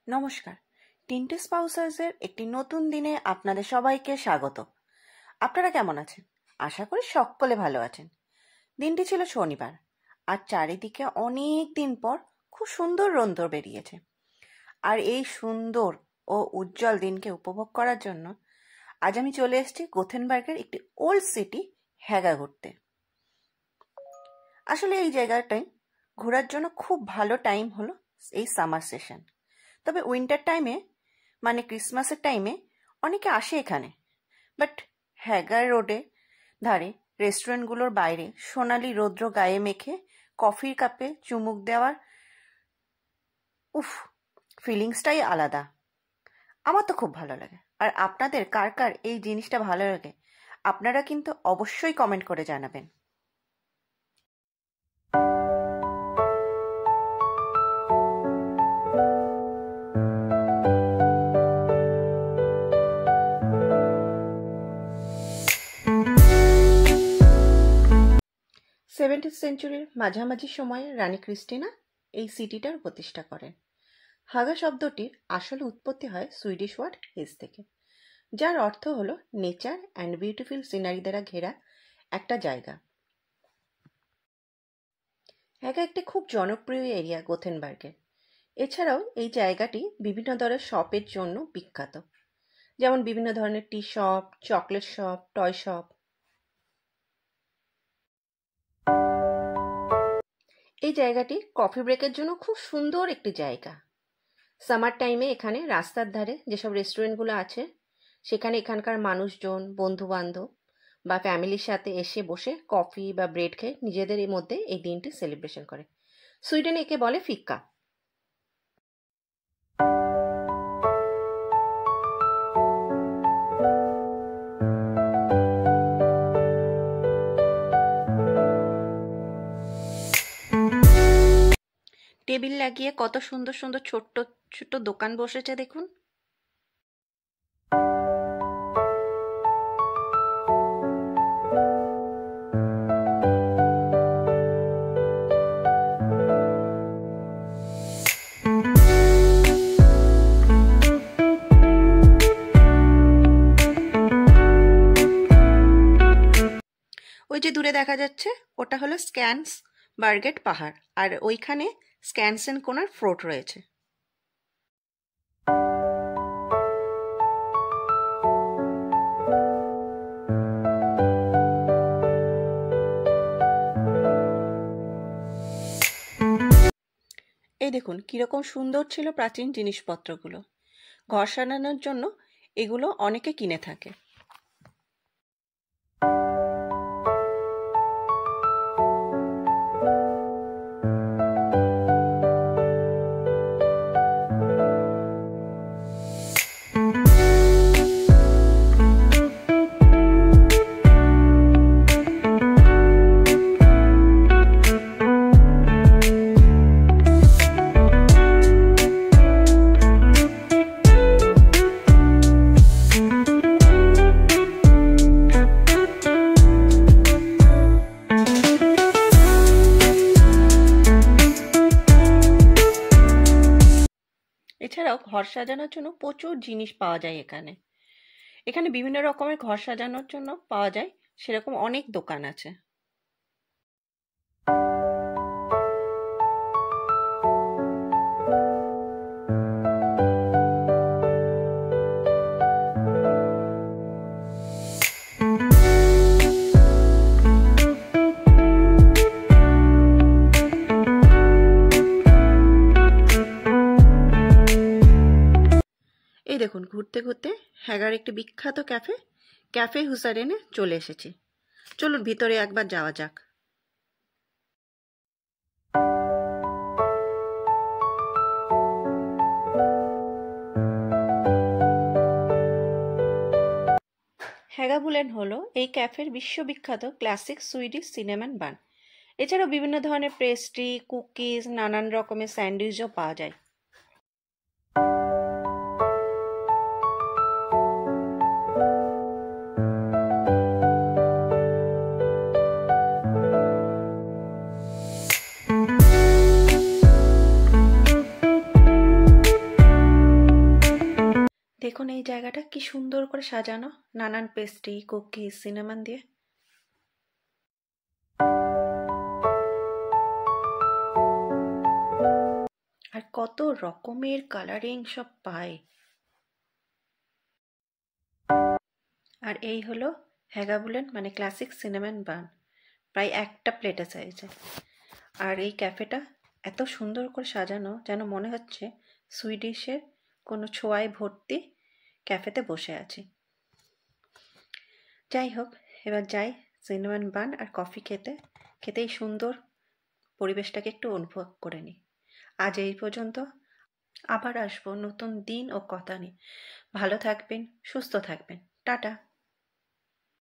নমস্কার, টিন্টু স্পাউসার্সের একটি নতুন দিনে আপনাদের সবাইকে স্বাগত। আপনারা কেমন আছেন? আশা করি সকলে ভালো আছেন। দিনটি ছিল শনিবার, আর চারিদিকে অনেক দিন পর খুব সুন্দর রোদ বেরিয়েছে। আর এই সুন্দর ও উজ্জ্বল দিনকে উপভোগ করার জন্য আজ আমি চলে এসেছি গোথেনবার্গের একটি ওল্ড সিটি হ্যাগা ঘুরতে। আসলে এই জায়গাটাই ঘোরার জন্য খুব ভালো টাইম হলো এই সামার সেশন। তবে উইন্টার টাইমে মানে ক্রিসমাসের টাইমে অনেকে আসে এখানে, বাট হ্যাগার রোডে ধারে রেস্টুরেন্টগুলোর বাইরে সোনালি রৌদ্র গায়ে মেখে কফির কাপে চুমুক দেওয়ার ফিলিংসটাই আলাদা। আমার তো খুব ভালো লাগে। আর আপনাদের কার কার এই জিনিসটা ভালো লাগে আপনারা কিন্তু অবশ্যই কমেন্ট করে জানাবেন। সেভেন্টিথ সেঞ্চুরির মাঝামাঝি সময়ে রানী ক্রিস্টিনা এই সিটিটার প্রতিষ্ঠা করেন। হাগা শব্দটির আসল উৎপত্তি হয় সুইডিশ ওয়ার্ড হেজ থেকে, যার অর্থ হলো নেচার অ্যান্ড বিউটিফুল সিনারি দ্বারা ঘেরা একটা জায়গা। হ্যাগা একটি খুব জনপ্রিয় এরিয়া গোথেনবার্গের। এছাড়াও এই জায়গাটি বিভিন্ন ধরনের শপের জন্য বিখ্যাত, যেমন বিভিন্ন ধরনের টি shop, chocolate shop, toy shop. এই জায়গাটি কফি ব্রেকের জন্য খুব সুন্দর একটি জায়গা। সামার টাইমে এখানে রাস্তার ধারে যেসব রেস্টুরেন্টগুলো আছে সেখানে এখানকার মানুষজন বন্ধু বান্ধব বা ফ্যামিলির সাথে এসে বসে কফি বা ব্রেড খেয়ে নিজেদের মধ্যে এই দিনটি সেলিব্রেশন করে। সুইডেনে একে বলে ফিক্কা। টেবিল লাগিয়ে কত সুন্দর সুন্দর ছোট্ট ছোট্ট দোকান বসেছে দেখুন। ওই যে দূরে দেখা যাচ্ছে ওটা হলো স্ক্যান্স বার্গেট পাহাড়, আর ওইখানে স্ক্যানসেন কোনার ফোর্ট রয়েছে। এই দেখুন কিরকম সুন্দর ছিল প্রাচীন জিনিসপত্রগুলো। ঘর সাজানোর জন্য এগুলো অনেকে কিনে থাকে। এছাড়াও ঘর সাজানোর জন্য প্রচুর জিনিস পাওয়া যায় এখানে। এখানে বিভিন্ন রকমের ঘর সাজানোর জন্য পাওয়া যায় সেরকম অনেক দোকান আছে। এই দেখুন ঘুরতে ঘুরতে হ্যাগার একটি বিখ্যাত ক্যাফে হুসারেনে চলে এসেছি। চলুন ভিতরে একবার যাওয়া যাক। হ্যাগা বুলেন হলো এই ক্যাফের বিশ্ববিখ্যাত ক্লাসিক সুইডিশ সিনেমান বান। এছাড়াও বিভিন্ন ধরনের পেস্ট্রি, কুকিজ, নানান রকমের স্যান্ডউইচও পাওয়া যায়। দেখুন এই জায়গাটা কি সুন্দর করে সাজানো, নানান পেস্ট্রি, কুকিজ, সিনেমান দিয়ে। আর কত রকমের কালারিং সব পায়। আর এই হলো হ্যাগাবুলেন মানে ক্লাসিক সিনেমান বান, প্রায় একটা প্লেটের সাইজে। আর এই ক্যাফেটা এত সুন্দর করে সাজানো যেন মনে হচ্ছে সুইডিশের কোনো ছোঁয়ায় ভর্তি ক্যাফেতে বসে আছি। যাই হোক, এবার যাই সিনেমান বান আর কফি খেতে খেতেই সুন্দর পরিবেশটাকে একটু অনুভব করে নিই। আজ এই পর্যন্ত, আবার আসবো নতুন দিন ও কথা নিয়ে। ভালো থাকবেন, সুস্থ থাকবেন, টাটা।